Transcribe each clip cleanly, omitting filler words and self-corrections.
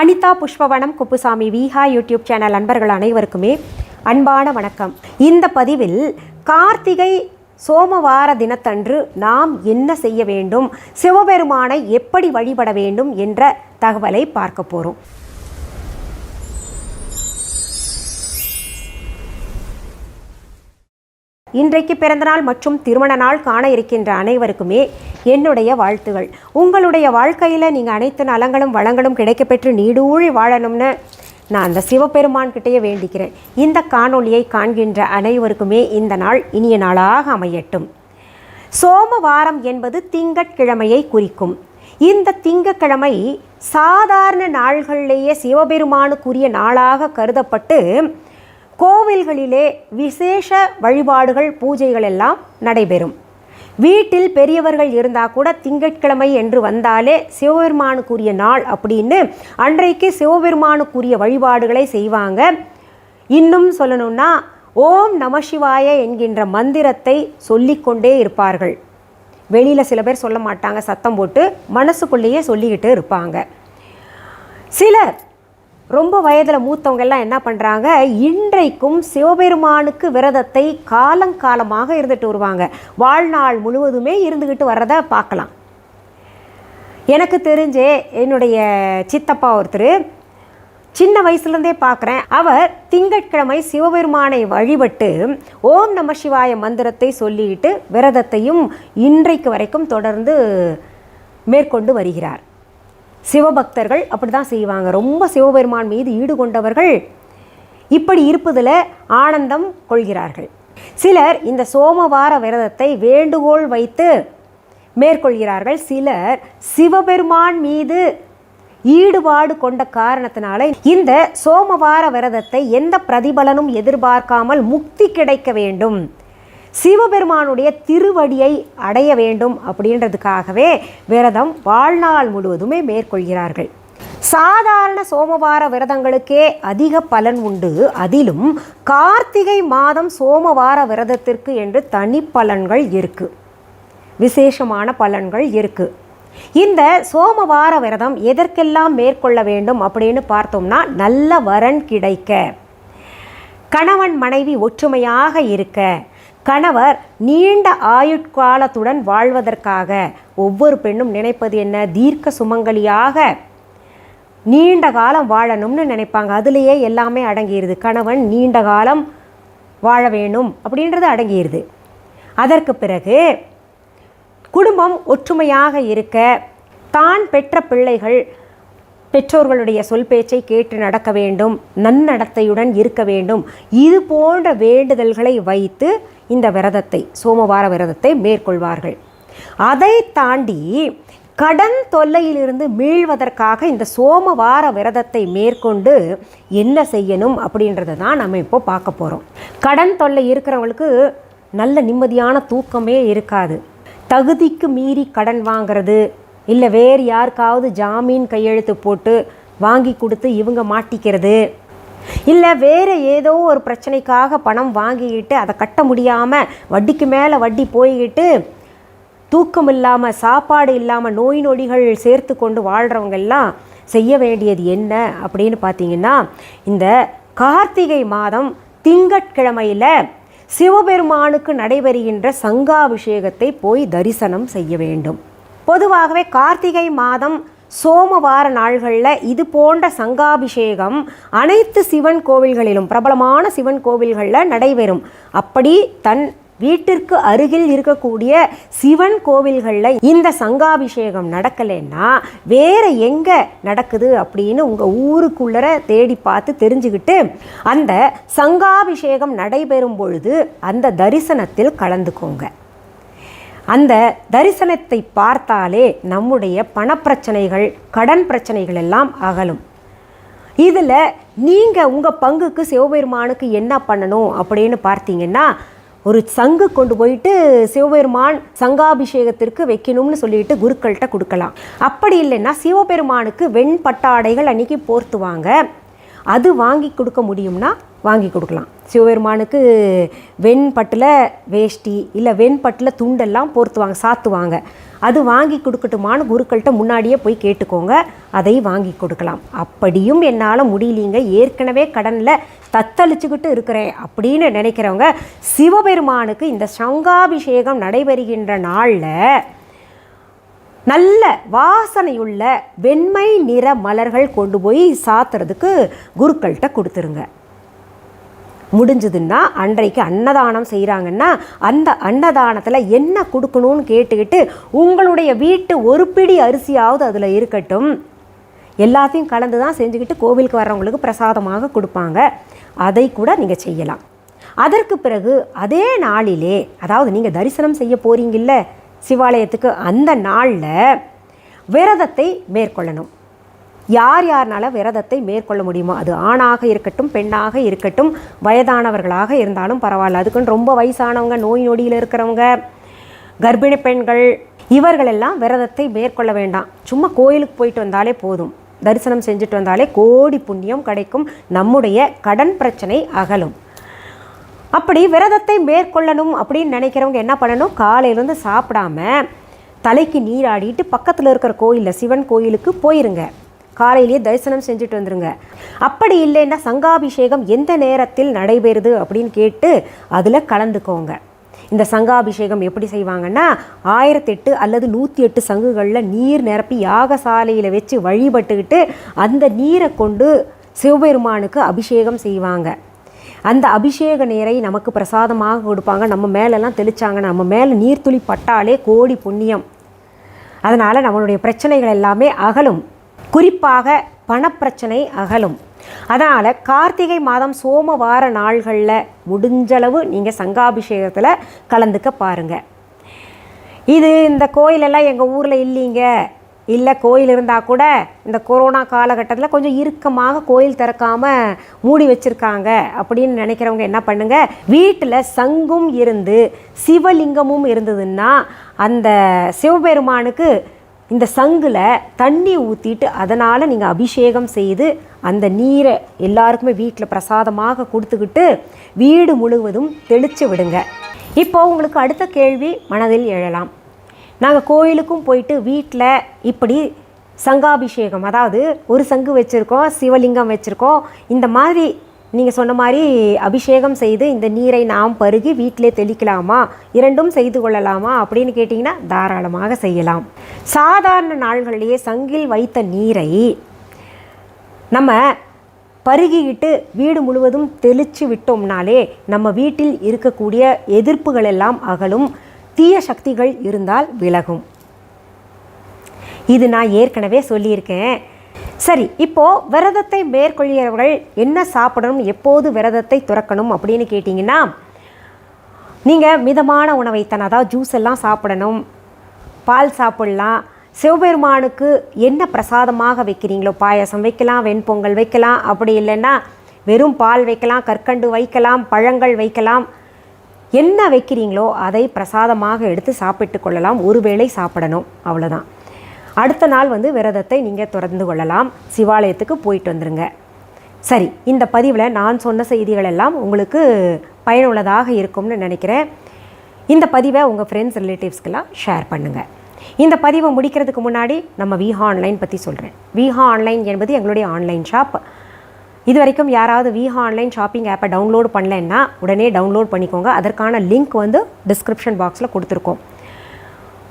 Anitha Pushpavanam Kuppusamy Viha YouTube channel நண்பர்கள் அனைவருக்குமே அன்பான வணக்கம். இந்த பதிவில் கார்த்திகை சோமவார தினத்தன்று நாம் என்ன செய்ய வேண்டும், சிவபெருமானை எப்படி வழிபட வேண்டும் என்ற தகவலை பார்க்க போகிறோம். இன்றைக்கு பிறந்தநாள் மற்றும் திருமண நாள் காண இருக்கின்ற அனைவருக்குமே என்னுடைய வாழ்த்துகள். உங்களுடைய வாழ்க்கையில் நீங்கள் அனைத்து நலங்களும் வளங்களும் கிடைக்கப்பெற்று நீடூழி வாழணும்னு நான் அந்த சிவபெருமான்கிட்டையே வேண்டிக்கிறேன். இந்த காணொளியை காண்கின்ற அனைவருக்குமே இந்த நாள் இனிய நாளாக அமையட்டும். சோமவாரம் என்பது திங்கட்கிழமையை குறிக்கும். இந்த திங்கட்கிழமை சாதாரண நாள்களிலேயே சிவபெருமானுக்குரிய நாளாக கருதப்பட்டு கோவில்களிலே விசேஷ வழிபாடுகள் பூஜைகள் எல்லாம் நடைபெறும். வீட்டில் பெரியவர்கள் இருந்தால் கூட திங்கட்கிழமை என்று வந்தாலே சிவபெருமானுக்குரிய நாள் அப்படின்னு அன்றைக்கு சிவபெருமானுக்குரிய வழிபாடுகளை செய்வாங்க. இன்னும் சொல்லணும்னா ஓம் நமசிவாய என்கின்ற மந்திரத்தை சொல்லிக்கொண்டே இருப்பார்கள். வெளியில் சில பேர் சொல்ல மாட்டாங்க, சத்தம் போட்டு மனசுக்குள்ளேயே சொல்லிக்கிட்டு இருப்பாங்க. சிலர் ரொம்ப வயதில் மூத்தவங்கெல்லாம் என்ன பண்ணுறாங்க, இன்றைக்கும் சிவபெருமானுக்கு விரதத்தை காலங்காலமாக இருந்துட்டு வருவாங்க. வாழ்நாள் முழுவதுமே இருந்துக்கிட்டு வர்றதை பார்க்கலாம். எனக்கு தெரிஞ்சே என்னுடைய சித்தப்பா ஒருத்தர் சின்ன வயசுலேருந்தே பார்க்குறேன். அவர் திங்கட்கிழமை சிவபெருமானை வழிபட்டு ஓம் நம சிவாய மந்திரத்தை சொல்லிட்டு விரதத்தையும் இன்றைக்கு வரைக்கும் தொடர்ந்து மேற்கொண்டு வருகிறார். சிவபக்தர்கள் அப்படி தான் செய்வாங்க. ரொம்ப சிவபெருமான் மீது ஈடு கொண்டவர்கள் இப்படி இருப்பதில் ஆனந்தம் கொள்கிறார்கள். சிலர் இந்த சோமவார விரதத்தை வேண்டுகோள் வைத்து மேற்கொள்கிறார்கள். சிலர் சிவபெருமான் மீது ஈடுபாடு கொண்ட காரணத்தினால இந்த சோமவார விரதத்தை எந்த பிரதிபலனும் எதிர்பார்க்காமல் முக்தி கிடைக்க வேண்டும், சிவபெருமானுடைய திருவடியை அடைய வேண்டும் அப்படின்றதுக்காகவே விரதம் வாழ்நாள் முழுவதுமே மேற்கொள்கிறார்கள். சாதாரண சோமவார விரதங்களுக்கே அதிக பலன் உண்டு. அதிலும் கார்த்திகை மாதம் சோமவார விரதத்திற்கு என்று தனி பலன்கள் இருக்கு, விசேஷமான பலன்கள் இருக்கு. இந்த சோமவார விரதம் எதற்கெல்லாம் மேற்கொள்ள வேண்டும் அப்படின்னு பார்த்தோம்னா, நல்ல வரன் கிடைக்க, கணவன் மனைவி ஒற்றுமையாக இருக்க, கணவர் நீண்ட ஆயுட்காலத்துடன் வாழ்வதற்காக. ஒவ்வொரு பெண்ணும் நினைப்பது என்ன, தீர்க்க சுமங்கலியாக நீண்ட காலம் வாழணும்னு நினைப்பாங்க. அதுலேயே எல்லாமே அடங்கிடுது. கணவன் நீண்ட காலம் வாழ வேணும் அப்படின்றது அடங்கிடுது. அதற்கு பிறகு குடும்பம் ஒற்றுமையாக இருக்க, தான் பெற்ற பிள்ளைகள் பெற்றோர்களுடைய சொல் பேச்சை கேட்டு நடக்க வேண்டும், நன்னடத்தையுடன் இருக்க வேண்டும். இது போன்ற வேண்டுதல்களை வைத்து இந்த விரதத்தை, சோமவார விரதத்தை மேற்கொள்வார்கள். அதை தாண்டி கடன் தொல்லையிலிருந்து மீள்வதற்காக இந்த சோமவார விரதத்தை மேற்கொண்டு என்ன செய்யணும் அப்படின்றத தான் நம்ம இப்போ பார்க்க போகிறோம். கடன் தொல்லை இருக்கிறவங்களுக்கு நல்ல நிம்மதியான தூக்கமே இருக்காது. தகுதிக்கு மீறி கடன் வாங்கிறது, இல்லை வேறு யாருக்காவது ஜாமீன் கையெழுத்து போட்டு வாங்கி கொடுத்து இவங்க மாட்டிக்கிறது, இல்லை வேறு ஏதோ ஒரு பிரச்சனைக்காக பணம் வாங்கிக்கிட்டு அதை கட்ட முடியாமல் வட்டிக்கு மேலே வட்டி போய்கிட்டு தூக்கம் இல்லாமல், சாப்பாடு இல்லாமல், நோய் நொடிகள் சேர்த்து கொண்டு வாழ்கிறவங்கெல்லாம் செய்ய வேண்டியது என்ன அப்படின்னு பார்த்தீங்கன்னா, இந்த கார்த்திகை மாதம் திங்கட்கிழமையில் சிவபெருமானுக்கு நடைபெறுகின்ற சங்காபிஷேகத்தை போய் தரிசனம் செய்ய வேண்டும். பொதுவாகவே கார்த்திகை மாதம் சோமவார நாள்களில் இது போன்ற சங்காபிஷேகம் அனைத்து சிவன் கோவில்களிலும், பிரபலமான சிவன் கோவில்களில் நடைபெறும். அப்படி தன் வீட்டிற்கு அருகில் இருக்கக்கூடிய சிவன் கோவில்களில் இந்த சங்காபிஷேகம் நடக்கலைன்னா வேறு எங்கே நடக்குது அப்படின்னு உங்கள் ஊருக்குள்ளர தேடி பார்த்து தெரிஞ்சுக்கிட்டு அந்த சங்காபிஷேகம் நடைபெறும் பொழுது அந்த தரிசனத்தில் கலந்துக்கோங்க. அந்த தரிசனத்தை பார்த்தாலே நம்முடைய பணப்பிரச்சனைகள், கடன் பிரச்சனைகள் எல்லாம் அகலும். இதில் நீங்கள் உங்கள் பங்குக்கு சிவபெருமானுக்கு என்ன பண்ணணும் அப்படின்னு பார்த்தீங்கன்னா, ஒரு சங்கு கொண்டு போயிட்டு சிவபெருமான் சங்காபிஷேகத்திற்கு வைக்கணும்னு சொல்லிட்டு குருக்கள்கிட்ட கொடுக்கலாம். அப்படி இல்லைன்னா சிவபெருமானுக்கு வெண்பட்டாடைகள் அன்றைக்கி போர்த்துவாங்க, அது வாங்கி கொடுக்க முடியும்னா வாங்கி கொடுக்கலாம். சிவபெருமானுக்கு வெண்பட்டில் வேஷ்டி இல்லை வெண்பட்டில் துண்டெல்லாம் போர்த்துவாங்க, சாத்துவாங்க. அது வாங்கி கொடுக்கட்டுமான்னு குருக்கள்கிட்ட முன்னாடியே போய் கேட்டுக்கோங்க, அதை வாங்கி கொடுக்கலாம். அப்படியும் என்னால் முடியலீங்க, ஏற்கனவே கடனில் தத்தளிச்சுக்கிட்டு இருக்கிறேன் அப்படின்னு நினைக்கிறவங்க சிவபெருமானுக்கு இந்த சங்காபிஷேகம் நடைபெறுகின்ற நாளில் நல்ல வாசனையுள்ள வெண்மை நிற மலர்கள் கொண்டு போய் சாத்துறதுக்கு குருக்கள்கிட்ட கொடுத்துருங்க. முடிஞ்சதுன்னா அன்றைக்கு அன்னதானம் செய்கிறாங்கன்னா அந்த அன்னதானத்தில் என்ன கொடுக்கணும்னு கேட்டுக்கிட்டு உங்களுடைய வீட்டு ஒரு பிடி அரிசியாவது அதில் இருக்கட்டும், எல்லாத்தையும் கலந்து தான் செஞ்சுக்கிட்டு கோவிலுக்கு வர்றவங்களுக்கு பிரசாதமாக கொடுப்பாங்க, அதை கூட நீங்கள் செய்யலாம். அதற்கு பிறகு அதே நாளிலே, அதாவது நீங்கள் தரிசனம் செய்ய போகிறீங்கல்ல சிவாலயத்துக்கு, அந்த நாளில் விரதத்தை மேற்கொள்ளணும். யார் யார்னால விரதத்தை மேற்கொள்ள முடியுமோ, அது ஆணாக இருக்கட்டும் பெண்ணாக இருக்கட்டும் வயதானவர்களாக இருந்தாலும் பரவாயில்ல, அதுக்குன்னு ரொம்ப வயசானவங்க, நோய் நொடியில் இருக்கிறவங்க, கர்ப்பிணி பெண்கள், இவர்களெல்லாம் விரதத்தை மேற்கொள்ள வேண்டாம். சும்மா கோயிலுக்கு போயிட்டு வந்தாலே போதும், தரிசனம் செஞ்சுட்டு வந்தாலே கோடி புண்ணியம் கிடைக்கும், நம்முடைய கடன் பிரச்சனை அகலும். அப்படி விரதத்தை மேற்கொள்ளணும் அப்படின்னு நினைக்கிறவங்க என்ன பண்ணணும், காலையிலேருந்து சாப்பிடாம தலைக்கு நீராடிட்டு பக்கத்தில் இருக்கிற கோயிலில் சிவன் கோயிலுக்கு போயிருங்க, காலையிலேயே தரிசனம் செஞ்சுட்டு வந்துடுங்க. அப்படி இல்லைன்னா சங்காபிஷேகம் எந்த நேரத்தில் நடைபெறுது அப்படின்னு கேட்டு அதில் கலந்துக்கோங்க. இந்த சங்காபிஷேகம் எப்படி செய்வாங்கன்னா 1008 அல்லது 108 சங்குகளில் நீர் நிரப்பி யாகசாலையில் வச்சு வழிபட்டுக்கிட்டு அந்த நீரை கொண்டு சிவபெருமானுக்கு அபிஷேகம் செய்வாங்க. அந்த அபிஷேக நீரை நமக்கு பிரசாதமாக கொடுப்பாங்க. நம்ம மேலெல்லாம் தெளித்தாங்க, நம்ம மேலே நீர்த்துளி பட்டாலே கோடி புண்ணியம். அதனால் நம்மளுடைய பிரச்சனைகள் எல்லாமே அகலும், குறிப்பாக பணப்பிரச்சனை அகலும். அதனால் கார்த்திகை மாதம் சோமவார நாள்களில் முடிஞ்சளவு நீங்கள் சங்காபிஷேகத்தில் கலந்துக்க பாருங்கள். இது இந்த கோயிலெல்லாம் எங்கள் ஊரில் இல்லைங்க, இல்லை கோயில் இருந்தால் கூட இந்த கொரோனா காலகட்டத்தில் கொஞ்சம் இறுக்கமாக கோயில் திறக்காமல் மூடி வச்சுருக்காங்க அப்படின்னு நினைக்கிறவங்க என்ன பண்ணுங்கள், வீட்டில் சங்கும் இருந்து சிவலிங்கமும் இருந்ததுன்னா அந்த சிவபெருமானுக்கு இந்த சங்கில் தண்ணி ஊற்றிட்டு அதனால் நீங்கள் அபிஷேகம் செய்து அந்த நீரை எல்லாருக்குமே வீட்டில் பிரசாதமாக கொடுத்துக்கிட்டு வீடு முழுவதும் தெளித்து விடுங்க. இப்போது உங்களுக்கு அடுத்த கேள்வி மனதில் எழலாம், நாங்கள் கோயிலுக்கும் போயிட்டு வீட்டில் இப்படி சங்காபிஷேகம், அதாவது ஒரு சங்கு வச்சுருக்கோம், சிவலிங்கம் வச்சுருக்கோம், இந்த மாதிரி நீங்கள் சொன்ன மாதிரி அபிஷேகம் செய்து இந்த நீரை நாம் பருகி வீட்டிலே தெளிக்கலாமா, இரண்டும் செய்து கொள்ளலாமா அப்படின்னு கேட்டிங்கன்னா தாராளமாக செய்யலாம். சாதாரண நாள்களிலேயே சங்கில் வைத்த நீரை நம்ம பருகிக்கிட்டு வீடு முழுவதும் தெளித்து விட்டோம்னாலே நம்ம வீட்டில் இருக்கக்கூடிய எதிர்ப்புகள் எல்லாம் அகலும், தீய சக்திகள் இருந்தால் விலகும். இது நான் ஏற்கனவே சொல்லியிருக்கேன். சரி, இப்போது விரதத்தை மேற்கொள்கிறவர்கள் என்ன சாப்பிடணும், எப்போது விரதத்தை துறக்கணும் அப்படின்னு கேட்டிங்கன்னா, நீங்கள் மிதமான உணவைத்தான், அதாவது ஜூஸ் எல்லாம் சாப்பிடணும், பால் சாப்பிடலாம். சிவபெருமானுக்கு என்ன பிரசாதமாக வைக்கிறீங்களோ, பாயசம் வைக்கலாம், வெண்பொங்கல் வைக்கலாம், அப்படி இல்லைன்னா வெறும் பால் வைக்கலாம், கற்கண்டு வைக்கலாம், பழங்கள் வைக்கலாம், என்ன வைக்கிறீங்களோ அதை பிரசாதமாக எடுத்து சாப்பிட்டு கொள்ளலாம். ஒருவேளை சாப்பிடணும், அவ்வளோதான். அடுத்த நாள் விரதத்தை நீங்கள் தொடர்ந்து கொள்ளலாம், சிவாலயத்துக்கு போயிட்டு வந்துடுங்க. சரி, இந்த பதிவில் நான் சொன்ன செய்திகள் எல்லாம் உங்களுக்கு பயனுள்ளதாக இருக்கும்னு நினைக்கிறேன். இந்த பதிவை உங்கள் ஃப்ரெண்ட்ஸ் ரிலேட்டிவ்ஸ்க்கெல்லாம் ஷேர் பண்ணுங்கள். இந்த பதிவை முடிக்கிறதுக்கு முன்னாடி நம்ம விஹா ஆன்லைன் பற்றி சொல்கிறேன். விஹா ஆன்லைன் என்பது எங்களுடைய ஆன்லைன் ஷாப். இது வரைக்கும் யாராவது விஹா ஆன்லைன் ஷாப்பிங் ஆப்பை டவுன்லோட் பண்ணலைன்னா உடனே டவுன்லோட் பண்ணிக்கோங்க. அதற்கான லிங்க் டிஸ்கிரிப்ஷன் பாக்ஸில் கொடுத்துருக்கோம்.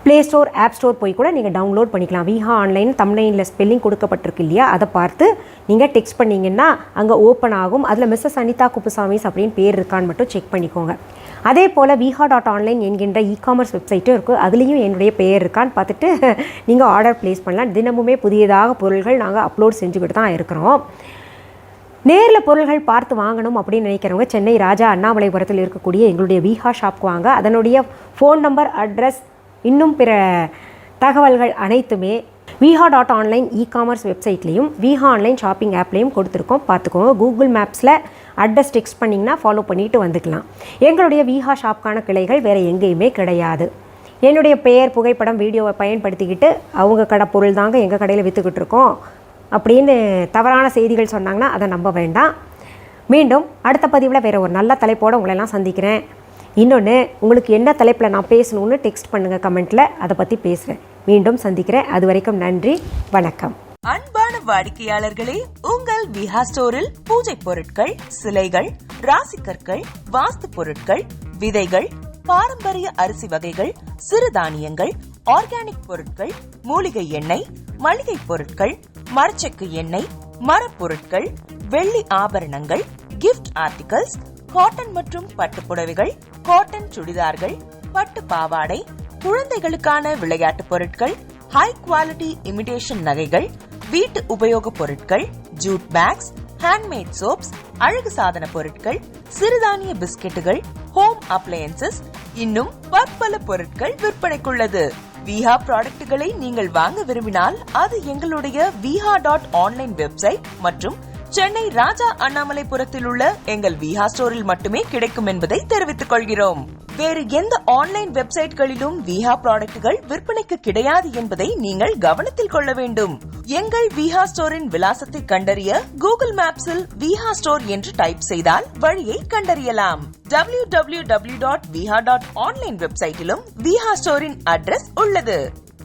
ப்ளே ஸ்டோர், ஆப் ஸ்டோர் போய் கூட நீங்கள் டவுன்லோட் பண்ணிக்கலாம். விஹா ஆன்லைன் தம்ப்நெயிலில் ஸ்பெல்லிங் கொடுக்கப்பட்டிருக்கு இல்லையா, அதை பார்த்து நீங்கள் டெக்ஸ்ட் பண்ணிங்கன்னா அங்கே ஓப்பன் ஆகும். அதில் மிஸ்ஸஸ் அனிதா குப்புசாமிஸ் அப்படின்னு பேர் இருக்கான்னு மட்டும் செக் பண்ணிக்கோங்க. அதே போல் viha.online என்கின்ற இ-காமர்ஸ் வெப்சைட்டும் இருக்குது, அதுலேயும் என்னுடைய பெயர் இருக்கான்னு பார்த்துட்டு நீங்கள் ஆர்டர் ப்ளேஸ் பண்ணலாம். தினமுமே புதியதாக பொருள்கள் நாங்கள் அப்லோட் செஞ்சுக்கிட்டு தான் இருக்கிறோம். நேரில் பொருள்கள் பார்த்து வாங்கணும் அப்படின்னு நினைக்கிறவங்க சென்னை ராஜா அண்ணாமலைபுரத்தில் இருக்கக்கூடிய எங்களுடைய விஹா ஷாப்க்கு வாங்க. அதனுடைய ஃபோன் நம்பர், அட்ரஸ், இன்னும் பிற தகவல்கள் அனைத்துமே viha.online இ-காமர்ஸ் வெப்சைட்லேயும் விஹா ஆன்லைன் ஷாப்பிங் ஆப்லேயும் கொடுத்துருக்கோம், பார்த்துக்கோங்க. கூகுள் மேப்ஸில் அட்ரஸ் டெக்ஸ்ட் பண்ணிங்கன்னா ஃபாலோ பண்ணிவிட்டு வந்துக்கலாம். எங்களுடைய விஹா ஷாப்க்கான கிளைகள் வேறு எங்கேயுமே கிடையாது. என்னுடைய பெயர், புகைப்படம், வீடியோவை பயன்படுத்திக்கிட்டு அவங்க கடை பொருள் தாங்க எங்கள் கடையில் விற்றுக்கிட்டு இருக்கோம் அப்படின்னு தவறான செய்திகள் சொன்னாங்கன்னா அதை நம்ப வேண்டாம். மீண்டும் அடுத்த பதிவில் வேறு ஒரு நல்ல தலைப்போடு உங்களெல்லாம் சந்திக்கிறேன். இன்னொன்று, உங்களுக்கு என்ன தலைப்பில் நான் பேசணும்னு டெக்ஸ்ட் பண்ணுங்கள் கமெண்ட்டில், அதை பற்றி பேசுகிறேன். மீண்டும் சந்திக்கிறேன். அது வரைக்கும் நன்றி, வணக்கம். அன்பான வாடிக்கையாளர்களே, உங்கள் விஹா ஸ்டோரில் பூஜை பொருட்கள், சிலைகள், ராசிக்கற்கள், வாஸ்து பொருட்கள், விதைகள், பாரம்பரிய அரிசி வகைகள், சிறுதானியங்கள், ஆர்கானிக் பொருட்கள், மூலிகை எண்ணெய், மளிகை பொருட்கள், மரச்செக்கு எண்ணெய், மரப்பொருட்கள், வெள்ளி ஆபரணங்கள், கிஃப்ட் ஆர்டிகல்ஸ், காட்டன் மற்றும் பட்டு புடவைகள், காட்டன் சுடிதார்கள், பட்டு பாவாடை, குழந்தைகளுக்கான விளையாட்டு பொருட்கள், ஹை குவாலிட்டி இமிடேஷன் நகைகள், வீட்டு உபயோக பொருட்கள், ஜூட் பேக்ஸ், ஹேண்ட்மேட் சோப்ஸ், அழகு சாதன பொருட்கள், சிறுதானிய பிஸ்கெட்டுகள், ஹோம் அப்ளையன்சஸ், இன்னும் பற்பல பொருட்கள் விற்பனைக்குள்ளது. விஹா ப்ராடக்ட்களை நீங்கள் வாங்க விரும்பினால் அது எங்களுடைய viha.online வெப்சைட் மற்றும் சென்னை ராஜா அண்ணாமலைபுரத்தில் உள்ள எங்கள் விஹா ஸ்டோரில் மட்டுமே கிடைக்கும் என்பதை தெரிவித்துக் கொள்கிறோம். வேறு எந்த ஆன்லைன் வெப்சைட்களிலும் விஹா ப்ராடக்ட்கள் விற்பனைக்கு கிடையாது என்பதை நீங்கள் கவனத்தில் கொள்ள வேண்டும். எங்கள் விஹா ஸ்டோரின் விலாசத்தை கண்டறிய கூகுள் மேப்ஸில் விஹா ஸ்டோர் என்று டைப் செய்தால் வழியை கண்டறியலாம். www.viha.online வெப்சைட்டிலும் விஹா ஸ்டோரின் அட்ரஸ் உள்ளது.